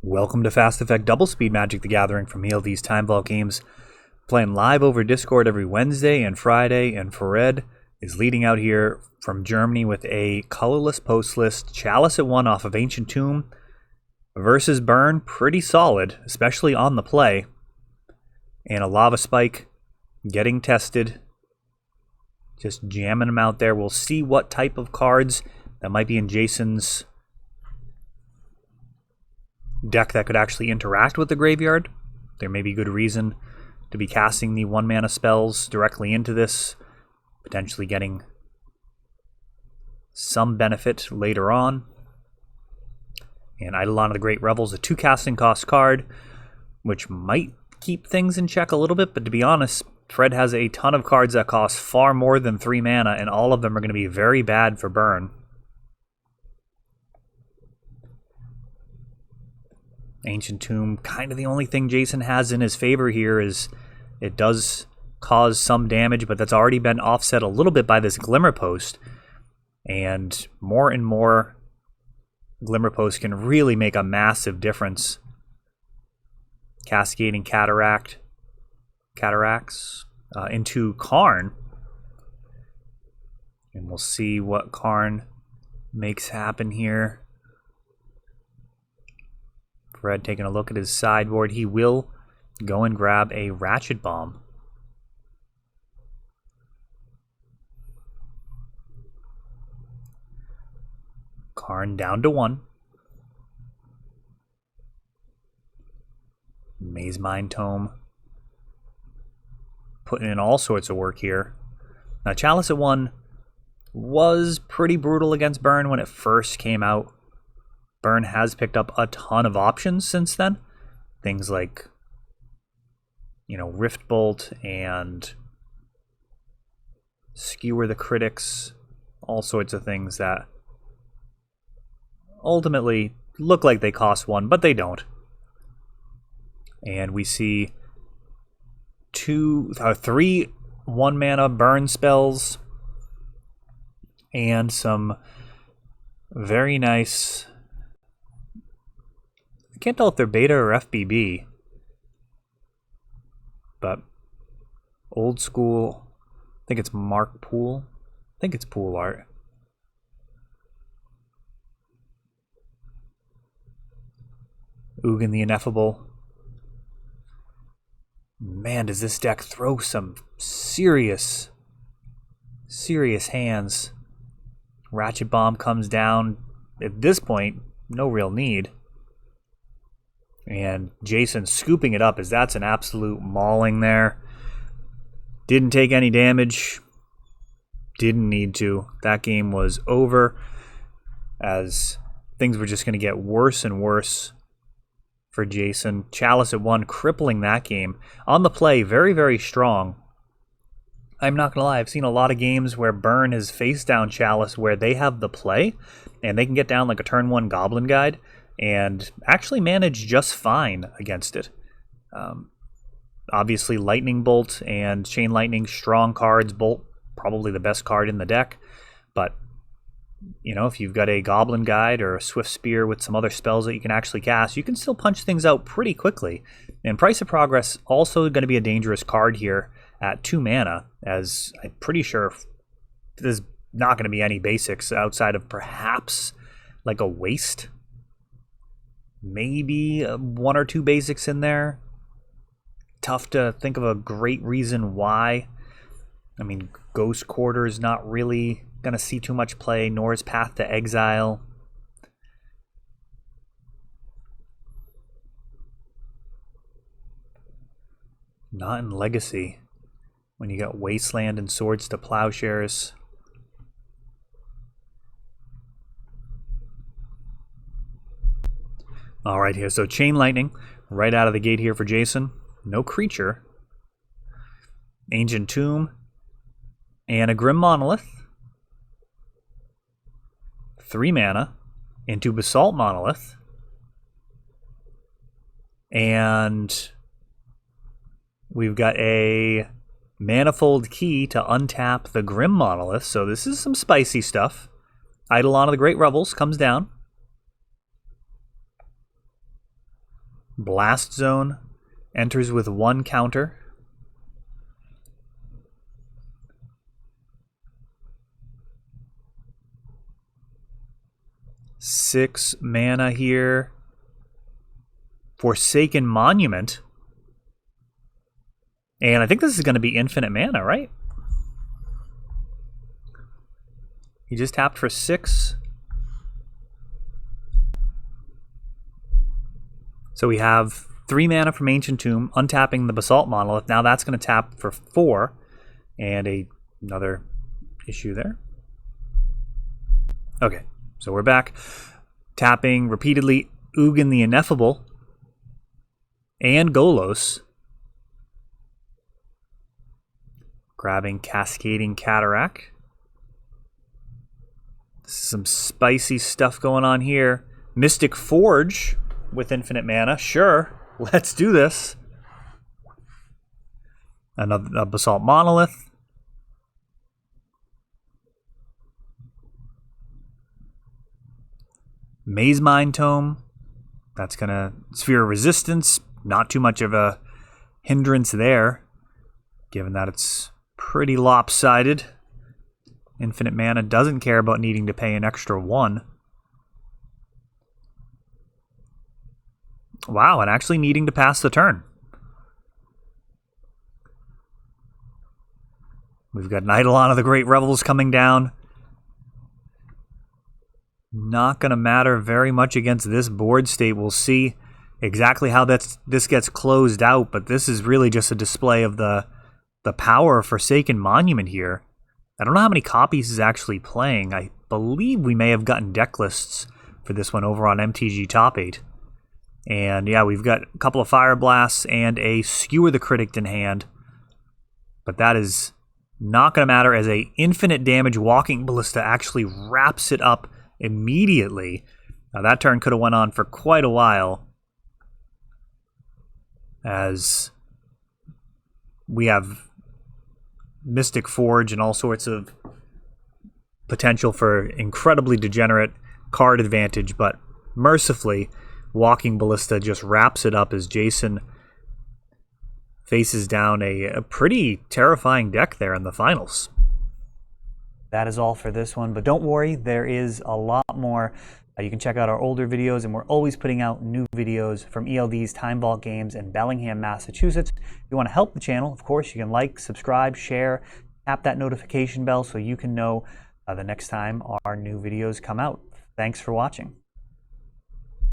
Welcome to Fast Effect Double Speed Magic the Gathering from ELD's Time Vault Games. Playing live over Discord every Wednesday and Friday, and Fared is leading out here from Germany with a colorless post list. Chalice at 1 off of Ancient Tomb versus Burn, pretty solid, especially on the play. And a Lava Spike getting tested. Just jamming them out there. We'll see what type of cards that might be in Jason's deck that could actually interact with the graveyard. There may be good reason to be casting the 1-mana spells directly into this, potentially getting some benefit later on. And Eidolon of the Great Revels, a 2 casting cost card, which might keep things in check a little bit, but to be honest, Fred has a ton of cards that cost far more than 3 mana, and all of them are going to be very bad for Burn. Ancient Tomb, kind of the only thing Jason has in his favor here is it does cause some damage, but that's already been offset a little bit by this Glimmer Post. And more Glimmer Post can really make a massive difference. Cascading Cataracts into Karn. And we'll see what Karn makes happen here. Fred taking a look at his sideboard. He will go and grab a Ratchet Bomb. Karn down to 1. Maze Mind Tome. Putting in all sorts of work here. Now, Chalice at 1 was pretty brutal against Burn when it first came out. Burn has picked up a ton of options since then. Things like, Rift Bolt and Skewer the Critics. All sorts of things that ultimately look like they cost 1, but they don't. And we see 3 1-mana burn spells and some very nice... I can't tell if they're beta or FBB, but old school, I think it's Mark Poole. I think it's Pool art. Ugin the Ineffable. Man, does this deck throw some serious hands. Ratchet Bomb comes down. At this point, no real need. And Jason scooping it up as that's an absolute mauling there. Didn't take any damage. Didn't need to. That game was over as things were just going to get worse and worse for Jason. Chalice at 1, crippling that game. On the play, very, very strong. I'm not going to lie, I've seen a lot of games where Burn has faced down Chalice where they have the play and they can get down like a turn 1 Goblin Guide and actually manage just fine against it. Obviously, Lightning Bolt and Chain Lightning, strong cards. Bolt, probably the best card in the deck. But, if you've got a Goblin Guide or a Swift Spear with some other spells that you can actually cast, you can still punch things out pretty quickly. And Price of Progress, also going to be a dangerous card here at 2 mana, as I'm pretty sure there's not going to be any basics outside of perhaps like a Waste. Maybe 1 or 2 basics in there. Tough to think of a great reason why. I mean, Ghost Quarter is not really going to see too much play, nor is Path to Exile. Not in Legacy, when you got Wasteland and Swords to Plowshares. All right, here. So Chain Lightning right out of the gate here for Jason. No creature. Ancient Tomb. And a Grim Monolith. 3 mana into Basalt Monolith. And we've got a Manifold Key to untap the Grim Monolith. So this is some spicy stuff. Eidolon of the Great Revels comes down. Blast Zone enters with 1 counter. Six mana here. Forsaken Monument. And I think this is going to be infinite mana, right? He just tapped for 6. So we have 3 mana from Ancient Tomb, untapping the Basalt Monolith. Now that's going to tap for 4. And another issue there. Okay, so we're back. Tapping repeatedly Ugin the Ineffable and Golos. Grabbing Cascading Cataract. Some spicy stuff going on here. Mystic Forge with infinite mana. Sure, let's do this. Another Basalt Monolith. Maze Mine Tome. That's going to Sphere of Resistance. Not too much of a hindrance there, given that it's pretty lopsided. Infinite mana doesn't care about needing to pay an extra 1. Wow, and actually needing to pass the turn. We've got an Eidolon of the Great Revels coming down. Not going to matter very much against this board state. We'll see exactly how this gets closed out, but this is really just a display of the power of Forsaken Monument here. I don't know how many copies is actually playing. I believe we may have gotten deck lists for this one over on MTG Top 8. And yeah, we've got a couple of Fire Blasts and a Skewer the Critic in hand. But that is not going to matter, as a infinite damage Walking Ballista actually wraps it up immediately. Now that turn could have went on for quite a while, as we have Mystic Forge and all sorts of potential for incredibly degenerate card advantage, but mercifully Walking Ballista just wraps it up as Jason faces down a pretty terrifying deck there in the finals. That is all for this one, but don't worry, there is a lot more. You can check out our older videos, and we're always putting out new videos from ELD's Time Vault Games in Bellingham, Massachusetts. If you want to help the channel, of course, you can like, subscribe, share, tap that notification bell so you can know the next time our new videos come out. Thanks for watching.